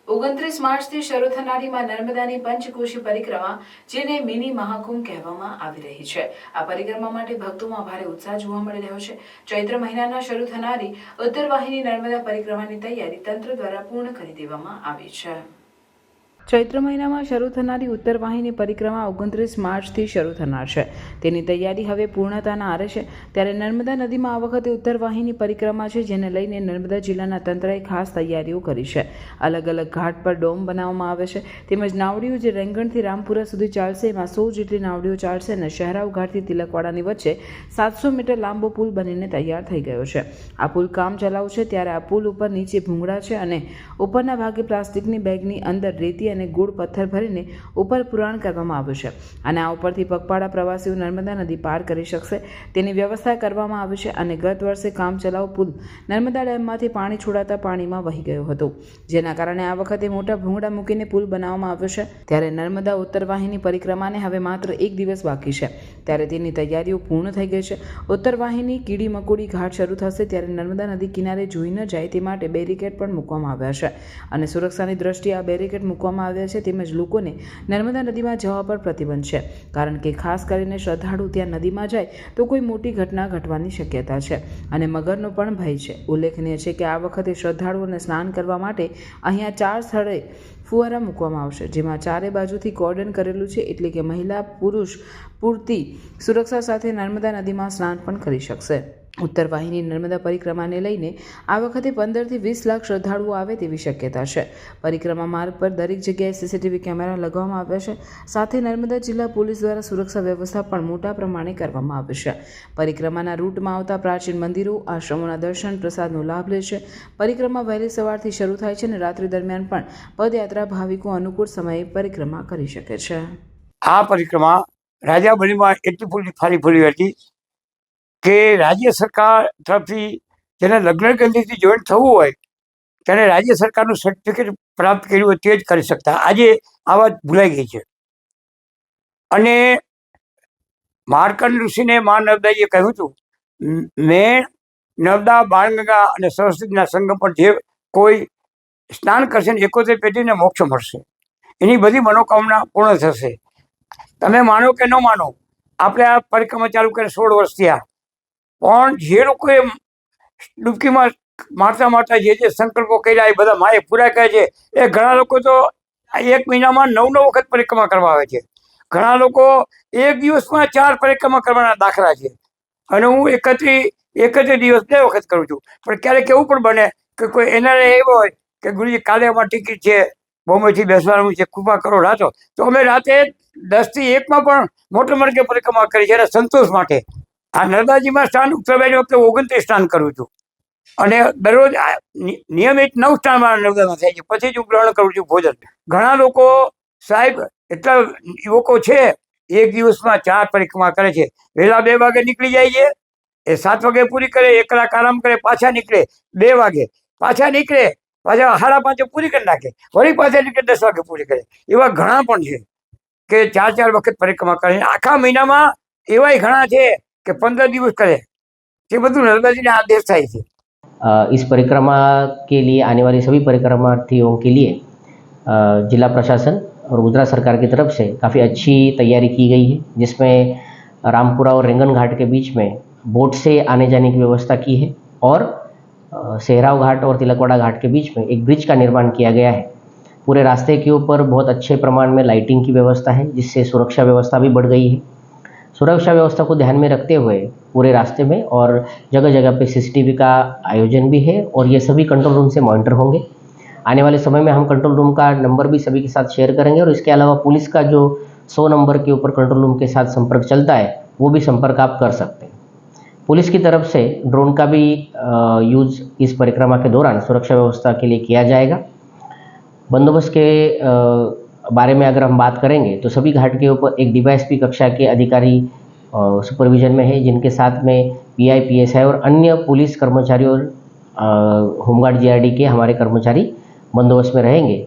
29 માર્ચથી શરૂ થનારી માં નર્મદાની પંચકોશી પરિક્રમા, જેને મિની મહાકુંભ કહેવામાં આવી રહી છે, આ પરિક્રમા માટે ભક્તોમાં ભારે ઉત્સાહ જોવા મળી રહ્યો છે। ચૈત્ર મહિનાના શરૂ થનારી ઉત્તરવાહિની નર્મદા પરિક્રમાની તૈયારી તંત્ર દ્વારા પૂર્ણ કરી દેવામાં આવી છે। ચૈત્ર મહિનામાં શરૂ થનારી ઉત્તરવાહિની પરિક્રમા 29 માર્ચથી શરૂ થનાર છે, તેની તૈયારી હવે પૂર્ણતાના આરે છે। ત્યારે નર્મદા નદીમાં આ વખતે ઉત્તરવાહિની પરિક્રમા છે, જેને લઈને નર્મદા જિલ્લાના તંત્રએ ખાસ તૈયારીઓ કરી છે। અલગ અલગ ઘાટ પર ડોમ બનાવવામાં આવે છે, તેમજ નાવડીઓ જે રેંગણથી રામપુરા સુધી ચાલશે, એમાં 100 જેટલી નાવડીઓ ચાલશે અને શહેરાવ ઘાટથી તિલકવાડાની વચ્ચે 700 મીટર લાંબો પુલ બનીને તૈયાર થઈ ગયો છે। આ પુલ કામ ચલાઉ છે, ત્યારે આ પુલ ઉપર નીચે ભૂંગળા છે અને ઉપરના ભાગે પ્લાસ્ટિકની બેગની અંદર રેતી અને ગોળ પથ્થર ભરીને ઉપર પુરાણ કરવામાં આવ્યું છે અને આ ઉપરથી પગપાળા પ્રવાસીઓ નર્મદા નદી પાર કરી શકશે, તેની વ્યવસ્થા કરવામાં આવી છે। અને ગત વર્ષે કામચલાઉ પુલ નર્મદા ડેમમાંથી પાણી છોડાતા પાણીમાં વહી ગયો હતો, જેના કારણે આ વખતે મોટા ભૂંગળા મૂકીને પુલ બનાવવામાં આવ્યો છે। ત્યારે નર્મદા ઉત્તરવાહિની પરિક્રમાને હવે માત્ર 1 દિવસ બાકી છે, ત્યારે તેની તૈયારીઓ પૂર્ણ થઈ ગઈ છે। ઉત્તરવાહિની કીડી મકોડી ઘાટ શરૂ થશે, ત્યારે નર્મદા નદી કિનારે જોઈ ન જાય તે માટે બેરિકેડ પણ મૂકવામાં આવ્યા છે અને સુરક્ષાની દ્રષ્ટિએ આ બેરિકેડ મૂકવામાં આવ્યા છે। તેમજ લોકોને નર્મદા નદીમાં જવા પર પ્રતિબંધ છે, કારણ કે ખાસ કરીને શ્રદ્ધાળુ ત્યાં નદીમાં જાય તો કોઈ મોટી ઘટના ઘટવાની શક્યતા છે અને મગરનો પણ ભય છે। ઉલ્લેખનીય છે કે આ વખતે શ્રદ્ધાળુઓને સ્નાન કરવા માટે અહીંયા 4 સ્થળે ફુવારા મૂકવામાં આવશે, જેમાં ચારે બાજુથી કોર્ડન કરેલું છે, એટલે કે મહિલા પુરુષ પૂરતી સુરક્ષા સાથે નર્મદા નદીમાં સ્નાન પણ કરી શકશે। ઉત્તરવાહિની નર્મદા પરિક્રમાને લઈને આ વખતે 15 થી 20 લાખ શ્રદ્ધાળુઓ આવે તેવી શક્યતા છે। પરિક્રમા માર્ગ પર દરેક જગ્યાએ સીસીટીવી કેમેરા લગાવવામાં આવ્યા છે, સાથે નર્મદા જિલ્લા પોલીસ દ્વારા સુરક્ષા વ્યવસ્થા પણ મોટા પ્રમાણે કરવામાં આવી છે। પરિક્રમાના રૂટમાં આવતા પ્રાચીન મંદિરો, આશ્રમોના દર્શન પ્રસાદનો લાભ લે છે। પરિક્રમા વહેલી સવારથી શરૂ થાય છે અને રાત્રિ દરમિયાન પણ પદયાત્રા ભાવિકો અનુકૂળ સમયે પરિક્રમા કરી શકે છે। આ પરિક્રમા રાજાબલીમાં એટલી ફારી ફૂલી હતી કે રાજ્ય સરકાર તરફથી જેને લગ્ન ગંધીથી જોઈન્ટ થવું હોય તેને રાજ્ય સરકારનું સર્ટિફિકેટ પ્રાપ્ત કર્યું હોય તે જ કરી શકતા। આજે આ વાત ભૂલાઈ ગઈ છે અને માર્કંડ ઋષિને મા નર્મદાજીએ કહ્યું હતું, મેં નર્મદા, બાણગંગા અને સરસ્વતીના સંગમ પર જે કોઈ સ્નાન કરશે ને 71 પેઢીને મોક્ષ મળશે, એની બધી મનોકામના પૂર્ણ થશે। તમે માનો કે ન માનો, આપણે આ પરિક્રમા ચાલુ કરી 16 વર્ષ થયા, પણ જે લોકોએ ડૂબકીમાં મારતા મારતા જે સંકલ્પો કર્યા એ બધા માએ પૂરા કર્યા છે। એ ઘણા લોકો તો 1 મહિનામાં 9 વખત પરિક્રમા કરવા આવે છે, ઘણા લોકો 1 દિવસમાં 4 પરિક્રમા કરવાના દાખલા છે અને હું 31 દિવસ 2 વખત કરું છું। પણ ક્યારેક એવું પણ બને કે કોઈ એનઆરઆઈ એવો હોય કે ગુરુજી કાલે અમારી ટિકિટ છે, બોમ્બેથી બેસવાનું છે, કૃપા કરો રાતો, તો અમે રાતે 10 થી 1 પણ મોટર માર્ગે પરિક્રમા કરી છે અને સંતોષ માટે। આ નર્મદાજીમાં સ્નાન ઉત્તરવાહિની વખતે 29 સ્નાન કરું છું અને દરરોજ નિયમિત 9 સ્નાન મારા નર્મદામાં થાય છે, પછી જ હું ગ્રહણ કરું છું ભોજન। ઘણા લોકો સાહેબ એટલા યુવકો છે 1 દિવસમાં 4 પરિક્રમા કરે છે, વહેલા 2 વાગે નીકળી જાય છે, એ 7 વાગે પૂરી કરે, 1 કલાક આરામ કરે, પાછા નીકળે, 2 વાગે પાછા નીકળે, પાછા 5:30 પૂરી કરી નાખે, વળી પાછા નીકળે 10 વાગે પૂરી કરે। એવા ઘણા પણ છે કે 4 વખત પરિક્રમા કરે। આખા મહિનામાં એવાય ઘણા છે कि 15 दिवस करे, ये બધું નર્મદા जी ने आदेश થાય છે। इस परिक्रमा के लिए आने वाले सभी परिक्रमार्थियों के लिए जिला प्रशासन और गुजरात सरकार की तरफ से काफ़ी अच्छी तैयारी की गई है, जिसमें रामपुरा और रेंगन घाट के बीच में बोट से आने जाने की व्यवस्था की है और सेहराव घाट और तिलकवाड़ा घाट के बीच में एक ब्रिज का निर्माण किया गया है। पूरे रास्ते के ऊपर बहुत अच्छे प्रमाण में लाइटिंग की व्यवस्था है, जिससे सुरक्षा व्यवस्था भी बढ़ गई है। सुरक्षा व्यवस्था को ध्यान में रखते हुए पूरे रास्ते में और जगह जगह पे सीसीटीवी का आयोजन भी है और ये सभी कंट्रोल रूम से मॉनिटर होंगे। आने वाले समय में हम कंट्रोल रूम का नंबर भी सभी के साथ शेयर करेंगे और इसके अलावा पुलिस का जो 100 नंबर के ऊपर कंट्रोल रूम के साथ संपर्क चलता है, वो भी संपर्क आप कर सकते हैं। पुलिस की तरफ से ड्रोन का भी यूज़ इस परिक्रमा के दौरान सुरक्षा व्यवस्था के लिए किया जाएगा। बंदोबस्त के बारे में अगर हम बात करेंगे तो सभी घाट के ऊपर एक डीवाईएसपी कक्षा के अधिकारी सुपरविजन में है, जिनके साथ में पीआई, पीएसआई और अन्य पुलिस कर्मचारी और होमगार्ड जीआरडी के हमारे कर्मचारी बंदोबस्त में रहेंगे।